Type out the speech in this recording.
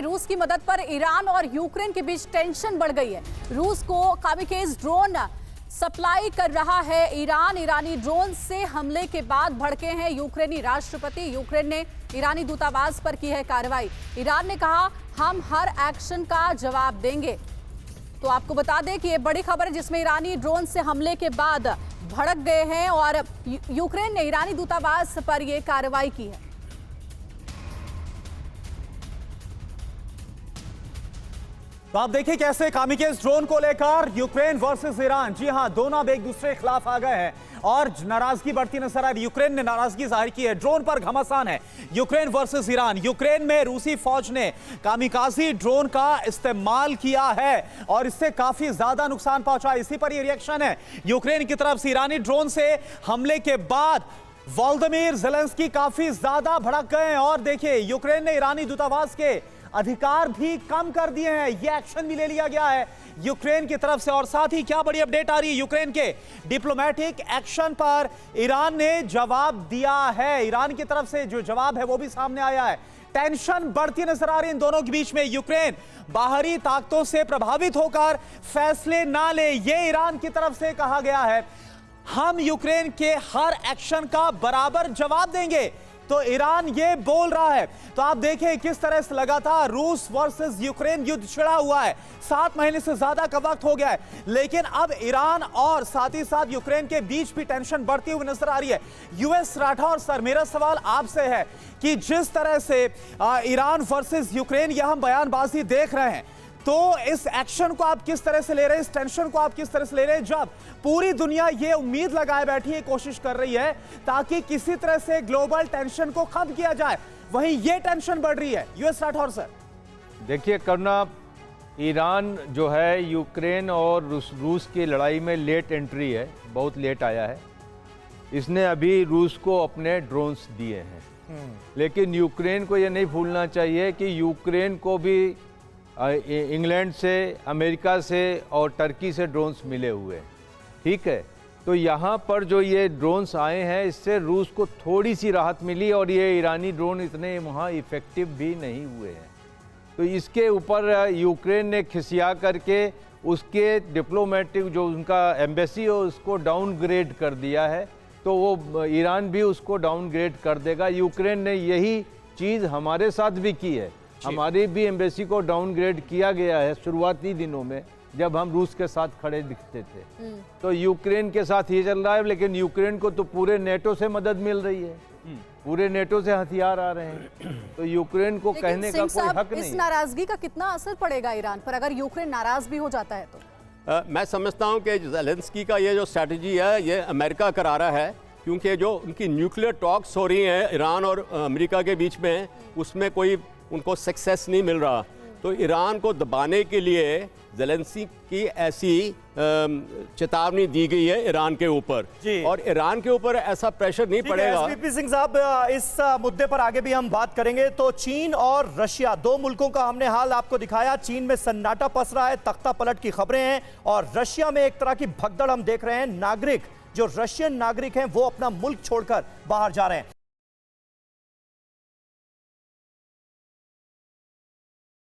रूस की मदद पर ईरान और यूक्रेन के बीच टेंशन बढ़ गई है। रूस को कामिकेज ड्रोन सप्लाई कर रहा है ईरान। ईरानी ड्रोन से हमले के बाद भड़के हैं यूक्रेनी राष्ट्रपति। यूक्रेन ने ईरानी दूतावास पर की है कार्रवाई। ईरान ने कहा, हम हर एक्शन का जवाब देंगे। तो आपको बता दें कि ये बड़ी खबर है जिसमें ईरानी ड्रोन से हमले के बाद भड़क गए हैं और यूक्रेन ने ईरानी दूतावास पर यह कार्रवाई की है। तो आप देखिए कैसे कामिकेज ड्रोन को लेकर यूक्रेन वर्सेस ईरान, जी हां, दोनों अब एक दूसरे के खिलाफ आ गए हैं और नाराजगी बढ़ती नजर आ रही। यूक्रेन ने नाराजगी जाहिर की है, ड्रोन पर घमासान है। Ukraine versus Iran. यूक्रेन में रूसी फौज ने कामिकाजी ड्रोन का इस्तेमाल किया है और इससे काफी ज्यादा नुकसान पहुंचा। इसी पर यह रिएक्शन है यूक्रेन की तरफ से। ईरानी ड्रोन से हमले के बाद वोलोदिमीर ज़ेलेंस्की काफी ज्यादा भड़क गए हैं और देखिए यूक्रेन ने ईरानी दूतावास के अधिकार भी कम कर दिए हैं। यह एक्शन भी ले लिया गया है यूक्रेन की तरफ से। और साथ ही क्या बड़ी अपडेट आ रही है, यूक्रेन के डिप्लोमेटिक एक्शन पर ईरान ने जवाब दिया है। ईरान की तरफ से जो जवाब है वो भी सामने आया है। टेंशन बढ़ती नजर आ रही है इन दोनों के बीच में। यूक्रेन बाहरी ताकतों से प्रभावित होकर फैसले ना ले, ये ईरान की तरफ से कहा गया है। हम यूक्रेन के हर एक्शन का बराबर जवाब देंगे, तो ईरान ये बोल रहा है। तो आप देखें किस तरह से लगातार रूस वर्सेस यूक्रेन युद्ध छिड़ा हुआ है। 7 महीने से ज्यादा का वक्त हो गया है, लेकिन अब ईरान और साथ ही साथ यूक्रेन के बीच भी टेंशन बढ़ती हुई नजर आ रही है। यूएस राठौर सर, मेरा सवाल आपसे है कि जिस तरह से ईरान वर्सेस यूक्रेन यह हम बयानबाजी देख रहे हैं, तो इस एक्शन को आप किस तरह से ले रहे हैं, इस टेंशन को आप किस तरह से ले रहे हैं, जब पूरी दुनिया ये उम्मीद लगाए बैठी है, कोशिश कर रही है ताकि किसी तरह से ग्लोबल टेंशन को खत्म किया जाए, वहीं ये टेंशन बढ़ रही है। US Rathore sir. देखिए करुणा, ईरान जो है यूक्रेन और रूस की लड़ाई में लेट एंट्री है, बहुत लेट आया है। इसने अभी रूस को अपने ड्रोन्स दिए हैं, लेकिन यूक्रेन को ये नहीं भूलना चाहिए कि यूक्रेन को भी इंग्लैंड से, अमेरिका से और टर्की से ड्रोन्स मिले हुए हैं, ठीक है। तो यहाँ पर जो ये ड्रोन्स आए हैं, इससे रूस को थोड़ी सी राहत मिली और ये ईरानी ड्रोन इतने वहाँ इफ़ेक्टिव भी नहीं हुए हैं। तो इसके ऊपर यूक्रेन ने खिसिया करके उसके डिप्लोमेटिक जो उनका एम्बेसी है उसको डाउनग्रेड कर दिया है, तो वो ईरान भी उसको डाउनग्रेड कर देगा। यूक्रेन ने यही चीज़ हमारे साथ भी की है। हमारी भी एम्बेसी को डाउनग्रेड किया गया है शुरुआती दिनों में, जब हम रूस के साथ खड़े दिखते थे। तो यूक्रेन के साथ ये चल रहा है, लेकिन यूक्रेन को तो पूरे नेटो से मदद मिल रही है, पूरे नेटो से हथियार आ रहे हैं, तो यूक्रेन को कहने का कोई हक नहीं। इस नाराजगी का कितना असर पड़ेगा ईरान पर, अगर यूक्रेन नाराज भी हो जाता है तो? मैं समझता हूँ कि ज़ेलेंस्की का ये जो स्ट्रैटेजी है, ये अमेरिका करा रहा है, क्योंकि जो उनकी न्यूक्लियर टॉक्स हो रही हैं ईरान और अमेरिका के बीच में, उसमें कोई उनको सक्सेस नहीं मिल रहा। तो ईरान को दबाने के लिए ज़ेलेंस्की की ऐसी चेतावनी दी गई है ईरान के ऊपर, और ईरान के ऊपर ऐसा प्रेशर नहीं पड़ेगा। एसपीपी सिंह साहब, इस मुद्दे पर आगे भी हम बात करेंगे। तो चीन और रशिया, दो मुल्कों का हमने हाल आपको दिखाया। चीन में सन्नाटा पस रहा है, तख्ता पलट की खबरें हैं, और रशिया में एक तरह की भगदड़ हम देख रहे हैं। नागरिक, जो रशियन नागरिक हैं, वो अपना मुल्क छोड़कर बाहर जा रहे हैं।